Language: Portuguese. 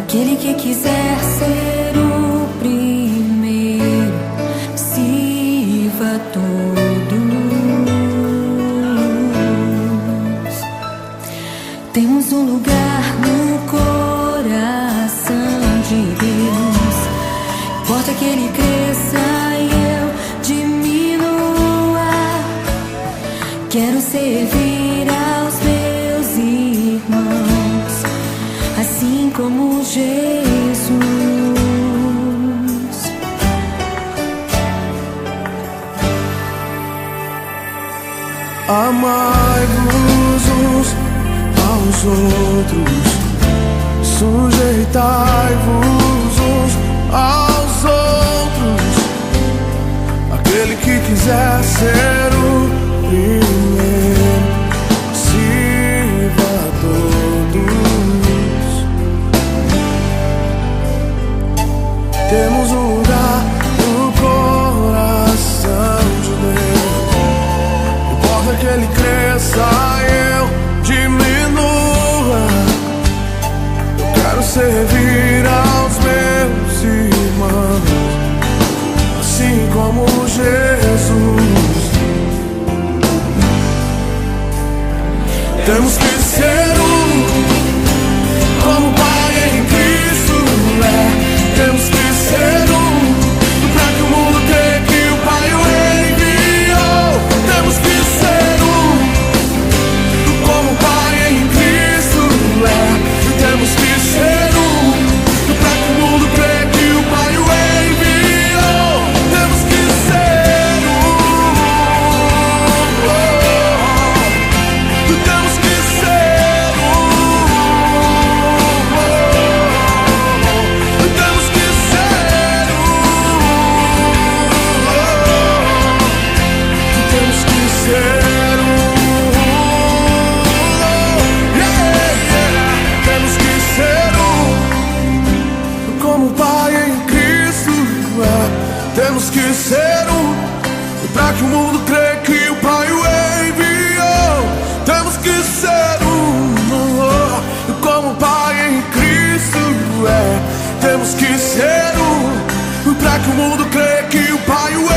Aquele que quiser ser o primeiro, sirva a todos. Temos um lugar no coração de Deus. Importa que Ele cresça e eu diminua. Quero servir aos meus irmãos, assim como Jesus. Amai-vos uns aos outros, sujeitai-vos uns aos outros. Aquele que quiser ser o primeiro, sirva a todos. Temos um lugar no coração de Deus. Importa que Ele cresça e eu diminua. Eu quero servir aos meus irmãos, assim como Jesus. Temos que ser um, como o Pai em Cristo é. Temos que ser um, pra que o mundo creia que o Pai o enviou. Temos que ser um, como o Pai em Cristo é. Temos que ser um, pra que o mundo creia que o Pai o enviou. Temos que ser um, temos que ser um, temos que ser um, temos que ser um, temos que ser um, como o Pai em Cristo é. Temos que ser um, pra que o mundo creia que o Pai o enviou. Temos que ser um, como o Pai em Cristo é. Temos que ser um, pra que o mundo creia que o Pai o